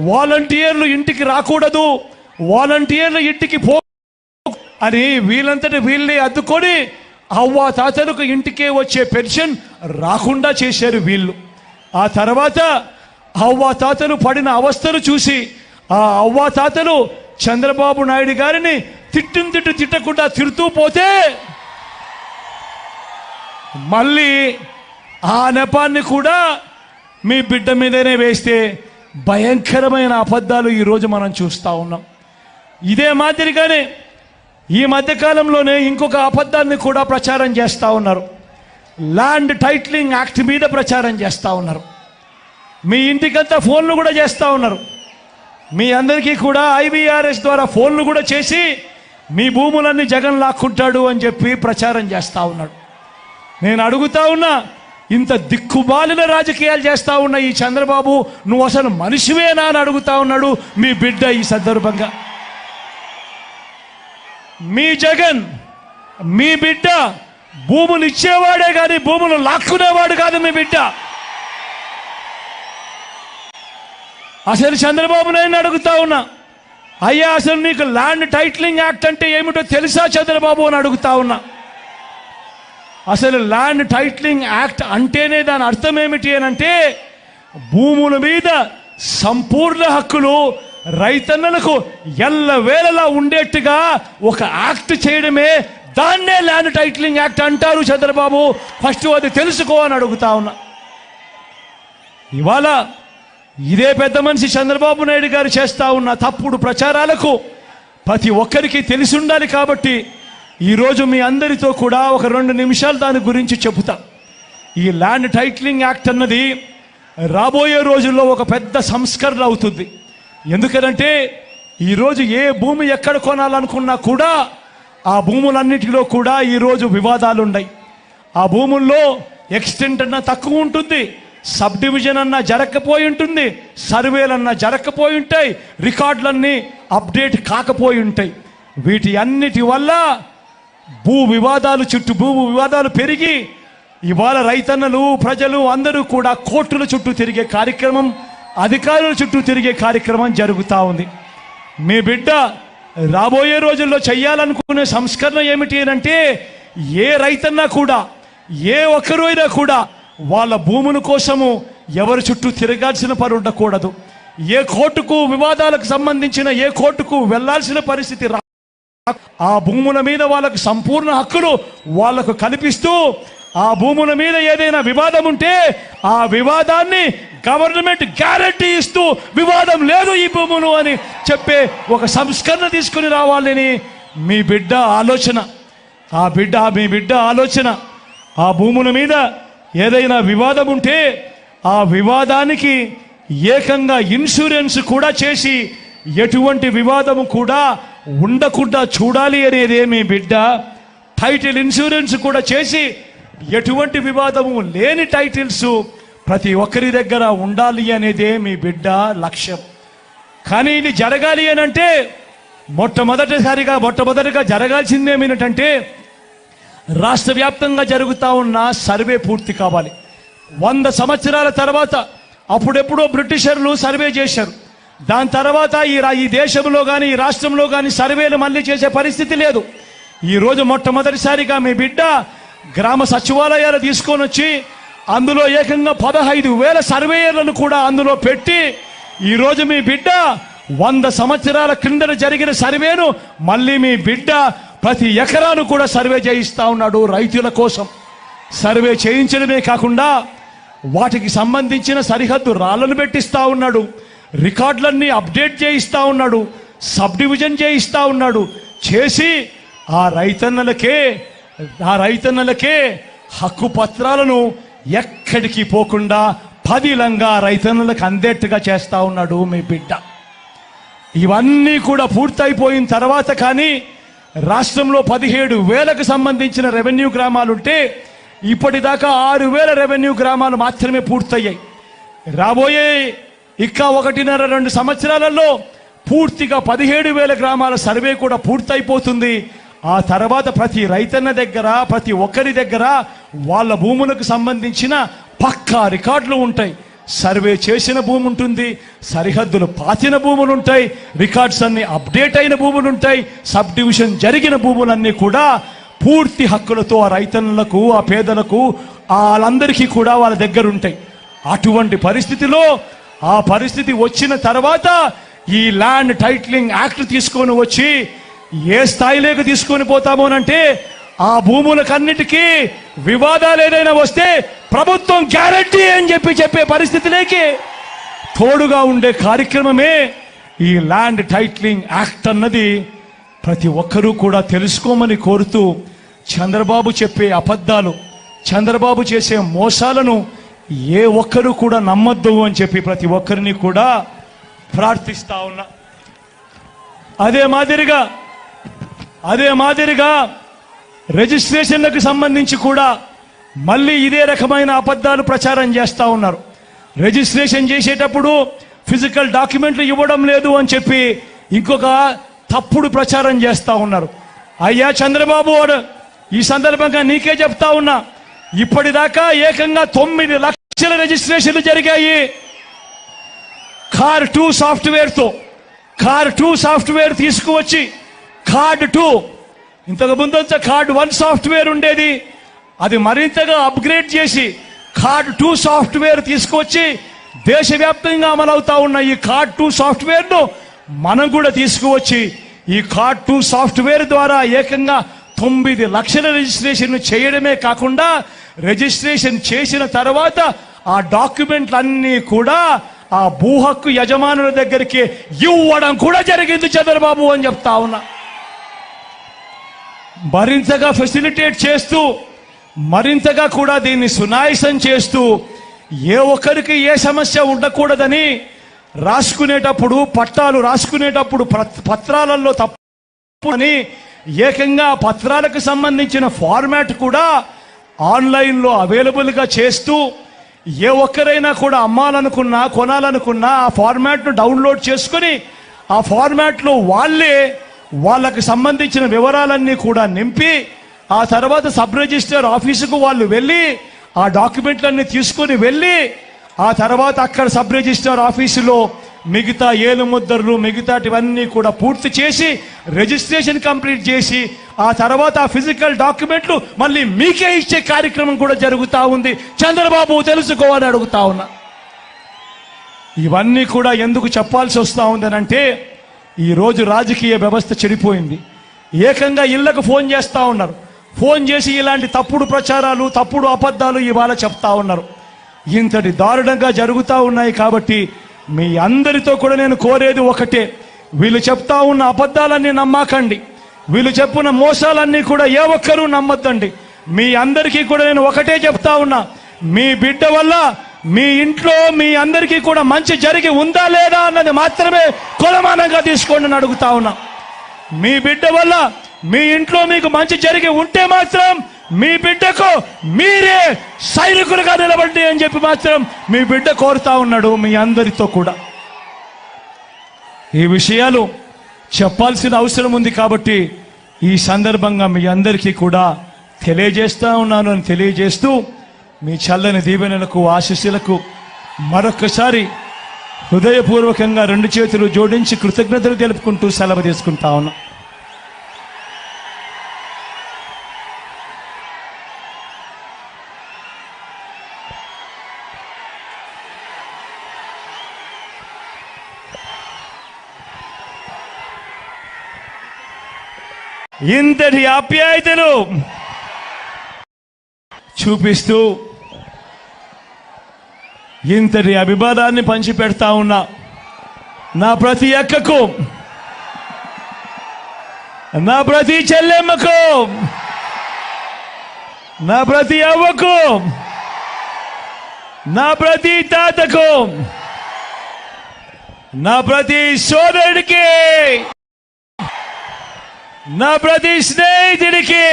వాలంటీర్లు ఇంటికి రాకూడదు, వాలంటీర్లు ఇంటికి పో అని వీళ్ళంతటి వీళ్ళే అద్దుకొని అవ్వా తాతలకు ఇంటికే వచ్చే పెన్షన్ రాకుండా చేశారు వీళ్ళు. ఆ తర్వాత అవ్వా తాతలు పడిన అవస్థలు చూసి ఆ అవ్వా తాతలు చంద్రబాబు నాయుడు గారిని తిట్టకుండా తిడుతూ పోతే మళ్ళీ ఆ నెపాన్ని కూడా మీ బిడ్డ మీదనే వేస్తే భయంకరమైన అబద్ధాలు ఈరోజు మనం చూస్తూ ఉన్నాం. ఇదే మాదిరిగానే ఈ మధ్యకాలంలోనే ఇంకొక అబద్ధాన్ని కూడా ప్రచారం చేస్తూ ఉన్నారు. ల్యాండ్ టైటిలింగ్ యాక్ట్ మీద ప్రచారం చేస్తూ ఉన్నారు. మీ ఇంటికంతా ఫోన్లు కూడా చేస్తూ ఉన్నారు. మీ అందరికీ కూడా IVRS ద్వారా ఫోన్లు కూడా చేసి మీ భూములన్నీ జగన్ లాక్కుంటాడు అని చెప్పి ప్రచారం చేస్తూ ఉన్నాడు. నేను అడుగుతా ఉన్నా, ఇంత దిక్కుమాలిన రాజకీయాలు చేస్తూ ఉన్న ఈ చంద్రబాబు నువ్వు అసలు మనిషివేనా అని అడుగుతా ఉన్నాడు మీ బిడ్డ. ఈ సందర్భంగా మీ జగన్ మీ బిడ్డ భూములు ఇచ్చేవాడే కానీ భూములు లాక్కునేవాడు కాదు మీ బిడ్డ. అసలు చంద్రబాబు నాయుడు అడుగుతా ఉన్నా, అయ్యా అసలు నీకు ల్యాండ్ టైటిలింగ్ యాక్ట్ అంటే ఏమిటో తెలుసా చంద్రబాబు అని అడుగుతా ఉన్నా. అసలు ల్యాండ్ టైటిలింగ్ యాక్ట్ అంటేనే దాని అర్థం ఏమిటి అని అంటే భూముల మీద సంపూర్ణ హక్కులు రైతన్నలకు ఎల్లవేళలా ఉండేట్టుగా ఒక యాక్ట్ చేయడమే, దాన్నే ల్యాండ్ టైటిలింగ్ యాక్ట్ అంటారు చంద్రబాబు. ఫస్ట్ అది తెలుసుకో అని అడుగుతా ఉన్నా. ఇవాళ ఇదే పెద్ద మనిషి చంద్రబాబు నాయుడు గారు చేస్తూ ఉన్న తప్పుడు ప్రచారాలకు ప్రతి ఒక్కరికి తెలిసి ఉండాలి. కాబట్టి ఈరోజు మీ అందరితో కూడా ఒక 2 నిమిషాలు దాని గురించి చెబుతా. ఈ ల్యాండ్ టైటిలింగ్ యాక్ట్ అన్నది రాబోయే రోజుల్లో ఒక పెద్ద సంస్కరణ అవుతుంది. ఎందుకనంటే ఈరోజు ఏ భూమి ఎక్కడ కొనాలనుకున్నా కూడా ఆ భూములన్నిటిలో కూడా ఈరోజు వివాదాలు ఉన్నాయి. ఆ భూముల్లో ఎక్స్టెంట్ అన్నా తక్కువ ఉంటుంది, సబ్ డివిజన్ అన్నా జరగకపోయి ఉంటుంది, సర్వేలన్నా జరగకపోయి ఉంటాయి, రికార్డులన్నీ అప్డేట్ కాకపోయి ఉంటాయి. వీటి అన్నిటి వల్ల భూ వివాదాలు పెరిగి ఇవాళ రైతన్నలు ప్రజలు అందరూ కూడా కోర్టుల చుట్టూ తిరిగే కార్యక్రమం, అధికారుల చుట్టూ తిరిగే కార్యక్రమం జరుగుతూ ఉంది. మీ బిడ్డ రాబోయే రోజుల్లో చేయాలనుకునే సంస్కరణ ఏమిటి అంటే ఏ రైతన్నా కూడా ఏ ఒక్కరు అయినా కూడా వాళ్ళ భూముల కోసము ఎవరి చుట్టూ తిరగాల్సిన పని ఉండకూడదు. ఏ కోర్టుకు వివాదాలకు సంబంధించిన ఏ కోర్టుకు వెళ్లాల్సిన పరిస్థితి ఆ భూముల మీద వాళ్ళకు సంపూర్ణ హక్కులు వాళ్లకు కల్పిస్తూ ఆ భూముల మీద ఏదైనా వివాదం ఉంటే ఆ వివాదాన్ని గవర్నమెంట్ గ్యారంటీ ఇస్తూ వివాదం లేదు ఈ భూములు అని చెప్పే ఒక సంస్కరణ తీసుకుని రావాలని మీ బిడ్డ ఆలోచన. మీ బిడ్డ ఆలోచన ఆ భూముల మీద ఏదైనా వివాదం ఉంటే ఆ వివాదానికి ఏకంగా ఇన్సూరెన్స్ కూడా చేసి ఎటువంటి వివాదము కూడా ఉండకుండా చూడాలి అనేదే మీ బిడ్డ. టైటిల్ ఇన్సూరెన్స్ కూడా చేసి ఎటువంటి వివాదము లేని టైటిల్స్ ప్రతి ఒక్కరి దగ్గర ఉండాలి అనేదే మీ బిడ్డ లక్ష్యం. కానీ ఇది జరగాలి అని అంటే మొట్టమొదటిగా జరగాల్సిందేమిటంటే రాష్ట్ర వ్యాప్తంగా జరుగుతూ ఉన్న సర్వే పూర్తి కావాలి. 100 సంవత్సరాల తర్వాత అప్పుడెప్పుడో బ్రిటిషర్లు సర్వే చేశారు. దాని తర్వాత ఈ దేశంలో కానీ ఈ రాష్ట్రంలో కానీ సర్వేలు మళ్ళీ చేసే పరిస్థితి లేదు. ఈరోజు మొట్టమొదటిసారిగా మీ బిడ్డ గ్రామ సచివాలయాలు తీసుకొని వచ్చి అందులో ఏకంగా 15,000 సర్వేయర్లను కూడా అందులో పెట్టి ఈరోజు మీ బిడ్డ 100 సంవత్సరాల క్రిందట జరిగిన సర్వేను మళ్ళీ మీ బిడ్డ ప్రతి ఎకరాను కూడా సర్వే చేయిస్తూ ఉన్నాడు. రైతుల కోసం సర్వే చేయించడమే కాకుండా వాటికి సంబంధించిన సరిహద్దు రాళ్లను పెట్టిస్తూ ఉన్నాడు, రికార్డులన్నీ అప్డేట్ చేయిస్తూ ఉన్నాడు, సబ్ డివిజన్ చేయిస్తూ ఉన్నాడు. చేసి ఆ రైతన్నలకే హక్కు పత్రాలను ఎక్కడికి పోకుండా పదిలంగా రైతన్నలకు అందేట్టుగా చేస్తూ ఉన్నాడు మీ బిడ్డ. ఇవన్నీ కూడా పూర్తయిపోయిన తర్వాత కానీ రాష్ట్రంలో 17,000కు సంబంధించిన రెవెన్యూ గ్రామాలుంటే ఇప్పటిదాకా 6,000 రెవెన్యూ గ్రామాలు మాత్రమే పూర్తయ్యాయి. రాబోయే 1.5-2 సంవత్సరాలలో పూర్తిగా 17,000 గ్రామాల సర్వే కూడా పూర్తయిపోతుంది. ఆ తర్వాత ప్రతి రైతన్న దగ్గర ప్రతి ఒక్కరి దగ్గర వాళ్ళ భూములకు సంబంధించిన పక్కా రికార్డులు ఉంటాయి, సర్వే చేసిన భూమి ఉంటుంది, సరిహద్దులు పాతిన భూములు ఉంటాయి, రికార్డ్స్ అన్ని అప్డేట్ అయిన భూములు ఉంటాయి, సబ్ డివిజన్ జరిగిన భూములన్నీ కూడా పూర్తి హక్కులతో ఆ రైతన్నులకు, ఆ పేదలకు, వాళ్ళందరికీ కూడా వాళ్ళ దగ్గర ఉంటాయి. అటువంటి పరిస్థితిలో ఆ పరిస్థితి వచ్చిన తర్వాత ఈ ల్యాండ్ టైటిలింగ్ యాక్ట్ తీసుకొని వచ్చి ఏ స్థాయిలోకి తీసుకొని పోతామోనంటే ఆ భూములకన్నిటికీ వివాదాలు ఏదైనా వస్తే ప్రభుత్వం గ్యారంటీ అని చెప్పే పరిస్థితిలోకి తోడుగా ఉండే కార్యక్రమమే ఈ ల్యాండ్ టైటిలింగ్ యాక్ట్ అన్నది ప్రతి ఒక్కరూ కూడా తెలుసుకోమని కోరుతూ, చంద్రబాబు చెప్పే అబద్ధాలు, చంద్రబాబు చేసే మోసాలను ఏ ఒక్కరూ కూడా నమ్మొద్దు అని చెప్పి ప్రతి ఒక్కరిని కూడా ప్రార్థిస్తా ఉన్నా. అదే మాదిరిగా రిజిస్ట్రేషన్లకు సంబంధించి కూడా మళ్ళీ ఇదే రకమైన అబద్ధాలు ప్రచారం చేస్తూ ఉన్నారు. రిజిస్ట్రేషన్ చేసేటప్పుడు ఫిజికల్ డాక్యుమెంట్లు ఇవ్వడం లేదు అని చెప్పి ఇంకొక తప్పుడు ప్రచారం చేస్తూ ఉన్నారు. అయ్యా చంద్రబాబు, ఈ సందర్భంగా నీకే చెప్తా ఉన్నా, ఇప్పటిదాకా ఏకంగా 9 లక్షల రిజిస్ట్రేషన్లు జరిగాయి కార్ 2 సాఫ్ట్వేర్తో. కార్ 2 సాఫ్ట్వేర్ తీసుకువచ్చి కార్డ్ 2, ఇంతకు ముందు కార్డ్ 1 సాఫ్ట్వేర్ ఉండేది, అది మరింతగా అప్గ్రేడ్ చేసి కార్డ్ 2 సాఫ్ట్వేర్ తీసుకువచ్చి దేశవ్యాప్తంగా అమలవుతా ఉన్న ఈ కార్డ్ 2 సాఫ్ట్వేర్ను మనం కూడా తీసుకువచ్చి ఈ కార్డ్ 2 సాఫ్ట్వేర్ ద్వారా ఏకంగా 9 లక్షల రిజిస్ట్రేషన్ చేయడమే కాకుండా రిజిస్ట్రేషన్ చేసిన తర్వాత ఆ డాక్యుమెంట్లన్నీ కూడా ఆ భూ హక్కు యజమానుల దగ్గరికి ఇవ్వడం కూడా జరిగింది చంద్రబాబు అని చెప్తా ఉన్నా. మరింతగా ఫెసిలిటేట్ చేస్తూ, మరింతగా కూడా దీన్ని సునాయాసం చేస్తూ, ఏ ఒక్కరికి ఏ సమస్య ఉండకూడదని రాసుకునేటప్పుడు, పట్టాలు రాసుకునేటప్పుడు పత్రాలలో తప్పు అని ఏకంగా పత్రాలకు సంబంధించిన ఫార్మాట్ కూడా ఆన్లైన్లో అవైలబుల్గా చేస్తూ, ఏ ఒక్కరైనా కూడా అమ్మాలనుకున్నా, కొనాలనుకున్నా ఆ ఫార్మాట్ను డౌన్లోడ్ చేసుకుని ఆ ఫార్మాట్లో వాళ్ళకి సంబంధించిన వివరాలన్నీ కూడా నింపి ఆ తర్వాత సబ్ రిజిస్టర్ ఆఫీసుకు వాళ్ళు వెళ్ళి ఆ డాక్యుమెంట్లన్నీ తీసుకుని వెళ్ళి ఆ తర్వాత అక్కడ సబ్ రిజిస్టర్ ఆఫీసులో మిగతా ఏలుముద్రలు మిగతాటివన్నీ కూడా పూర్తి చేసి రిజిస్ట్రేషన్ కంప్లీట్ చేసి ఆ తర్వాత ఆ ఫిజికల్ డాక్యుమెంట్లు మళ్ళీ మీకే ఇచ్చే కార్యక్రమం కూడా జరుగుతూ ఉంది. చంద్రబాబు తెలుసుకోవాలని అడుగుతా ఉన్నా. ఇవన్నీ కూడా ఎందుకు చెప్పాల్సి వస్తూ ఉందనంటే ఈరోజు రాజకీయ వ్యవస్థ చెడిపోయింది. ఏకంగా ఇళ్లకు ఫోన్ చేస్తూ ఉన్నారు. ఫోన్ చేసి ఇలాంటి తప్పుడు ప్రచారాలు, తప్పుడు అబద్ధాలు ఇవాళ చెప్తా ఉన్నారు. ఇంతటి దారుణంగా జరుగుతూ ఉన్నాయి. కాబట్టి మీ అందరితో కూడా నేను కోరేది ఒకటే, వీళ్ళు చెప్తా ఉన్న అబద్ధాలన్నీ నమ్మకండి, వీళ్ళు చెప్పిన మోసాలన్నీ కూడా ఏ ఒక్కరూ నమ్మొద్దండి. మీ అందరికీ కూడా నేను ఒకటే చెప్తా ఉన్నా, మీ బిడ్డ వల్ల మీ ఇంట్లో మీ అందరికీ కూడా మంచి జరిగి ఉందా లేదా అన్నది మాత్రమే కొలమానంగా తీసుకోండి అని అడుగుతా ఉన్నా. మీ బిడ్డ వల్ల మీ ఇంట్లో మీకు మంచి జరిగి ఉంటే మాత్రం మీ బిడ్డకు మీరే సైనికులుగా నిలబడి అని చెప్పి మాత్రం మీ బిడ్డ కోరుతా ఉన్నాడు. మీ అందరితో కూడా ఈ విషయాలు చెప్పాల్సిన అవసరం ఉంది. కాబట్టి ఈ సందర్భంగా మీ అందరికీ కూడా తెలియజేస్తా ఉన్నాను అని తెలియజేస్తూ, మీ చల్లని దీవెనలకు, ఆశీస్సులకు మరొకసారి హృదయపూర్వకంగా 2 చేతులు జోడించి కృతజ్ఞతలు తెలుపుకుంటూ సెలవు తీసుకుంటా ఉన్నా. ఇంతటి ఆప్యాయతలు చూపిస్తూ, ఇంతటి అభిమానాన్ని పంచిపెడతా ఉన్నా నా ప్రతి అక్కకు, నా ప్రతి చెల్లెమ్మకు, నా ప్రతి అవ్వకు, నా ప్రతి తాతకు, నా ప్రతి సోదరుడికి, నా ప్రతి స్నేహితుడికి